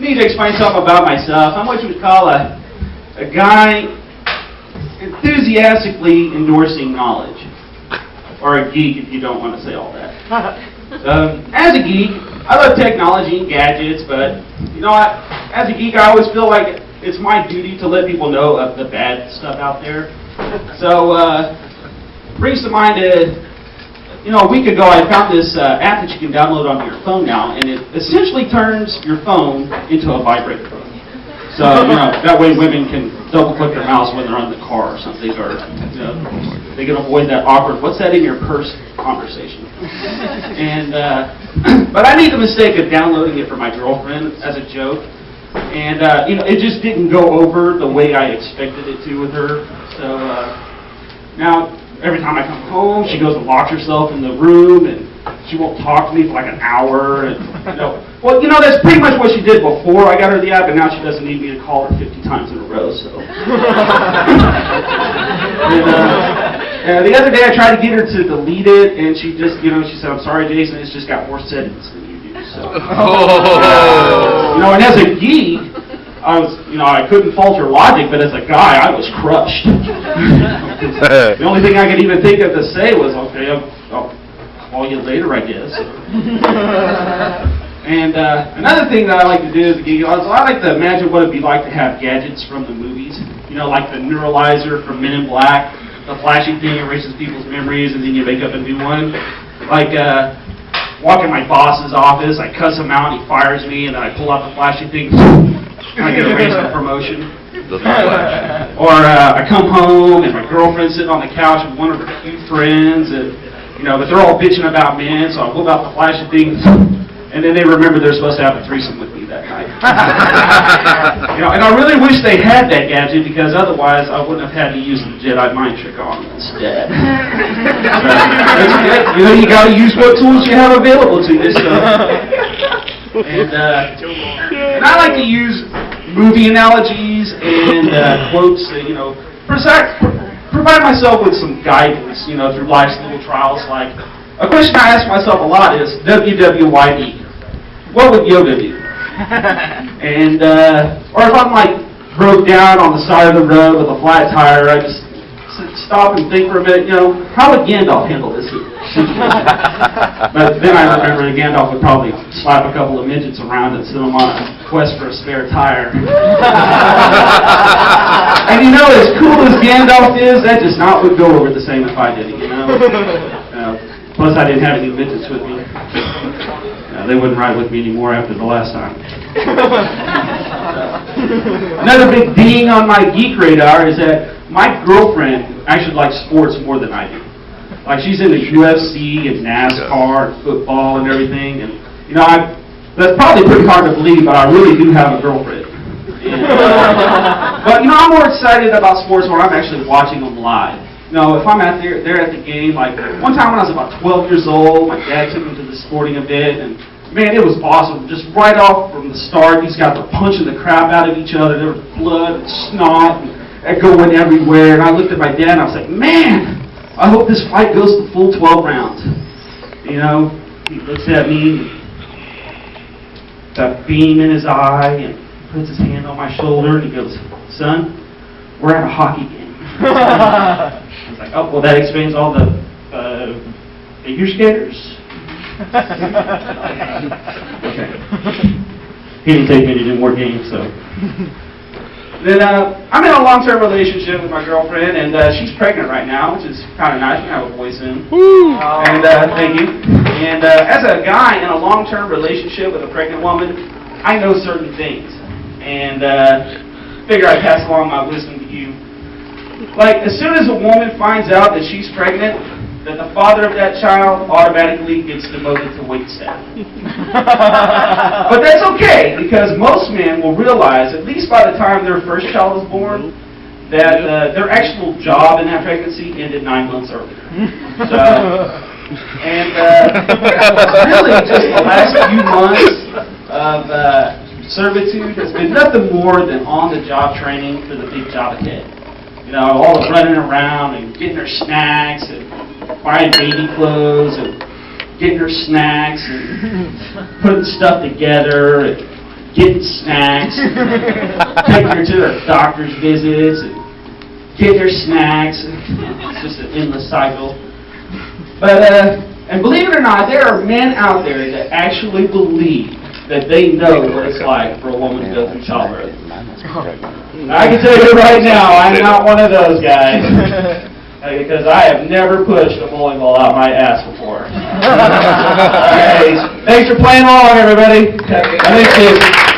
need to explain something about myself. I'm what you would call a guy enthusiastically endorsing knowledge. Or a geek if you don't want to say all that. As a geek, I love technology and gadgets, but you know what? As a geek, I always feel like it's my duty to let people know of the bad stuff out there. So, brings to mind a week ago I found this app that you can download onto your phone now, and it essentially turns your phone into a vibrator. So, that way women can double-click their mouse when they're on the car or something, or they can avoid that awkward, what's that in your purse conversation. And, but I made the mistake of downloading it for my girlfriend as a joke, and, it just didn't go over the way I expected it to with her. So, now, every time I come home, she goes and locks herself in the room, and she won't talk to me for like an hour, and, that's pretty much what she did before I got her the app, and now she doesn't need me to call her 50 times in a row, so. And, the other day I tried to get her to delete it, and she just, she said, I'm sorry, Jason, it's just got more settings than you do, so. And as a geek, I couldn't fault her logic, but as a guy, I was crushed. The only thing I could even think of to say was, okay, I'll call you later, I guess. And another thing that I like to do as a geek, I like to imagine what it'd be like to have gadgets from the movies. Like the neuralizer from Men in Black, the flashy thing erases people's memories, and then you make up a new one. Like, walk in my boss's office, I cuss him out, and he fires me, and then I pull out the flashy thing, and I get a raise and promotion. Or I come home, and my girlfriend's sitting on the couch with one of her cute friends, and but they're all bitching about men, so I pull out the flashy thing, and then they remember they're supposed to have a threesome with me that night. And I really wish they had that gadget, because otherwise I wouldn't have had to use the Jedi mind trick on them instead. You got to use what tools you have available to you. So. And I like to use movie analogies and quotes, provide myself with some guidance, through life's little trials. Like, a question I ask myself a lot is, W.W.Y.D. What would Yoda do? And, or if I'm like broke down on the side of the road with a flat tire, I just stop and think for a minute, how would Gandalf handle this situation? But then I remember that Gandalf would probably slap a couple of midgets around and send them on a quest for a spare tire. And as cool as Gandalf is, that just not would go over the same if I did it, Plus I didn't have any midgets with me. They wouldn't ride with me anymore after the last time. Another big ding on my geek radar is that my girlfriend actually likes sports more than I do. Like, she's into UFC and NASCAR and football and everything. And, that's probably pretty hard to believe, but I really do have a girlfriend. And, but, I'm more excited about sports when I'm actually watching them live. If I'm there at the game, like, one time when I was about 12 years old, my dad took me to the sporting event, and man, it was awesome. Just right off from the start, these guys were punching the crap out of each other. There was blood and snot and going everywhere. And I looked at my dad and I was like, man, I hope this fight goes the full 12 rounds. He looks at me, that beam in his eye, and puts his hand on my shoulder, and he goes, son, we're at a hockey game. I was like, oh, well, that explains all the figure skaters. Okay. He didn't take me to do more games, so. Then I'm in a long-term relationship with my girlfriend, and she's pregnant right now, which is kind of nice. We have a boy soon. Woo! And thank you. And as a guy in a long-term relationship with a pregnant woman, I know certain things, and figure I'd pass along my wisdom to you. Like, as soon as a woman finds out that she's pregnant, that the father of that child automatically gets demoted to waitstaff. But that's okay, because most men will realize, at least by the time their first child is born, that their actual job in that pregnancy ended 9 months earlier. So, and really just the last few months of servitude has been nothing more than on-the-job training for the big job ahead. All the running around and getting their snacks and buying baby clothes and getting her snacks and putting stuff together and getting snacks, taking her to her doctor's visits, and get their snacks. It's just an endless cycle. But, and believe it or not, there are men out there that actually believe that they know what it's like for a woman to go through childbirth. I can tell you right now, I'm not one of those guys. Because I have never pushed a bowling ball out my ass before. All right. Thanks for playing along, everybody. Thank you.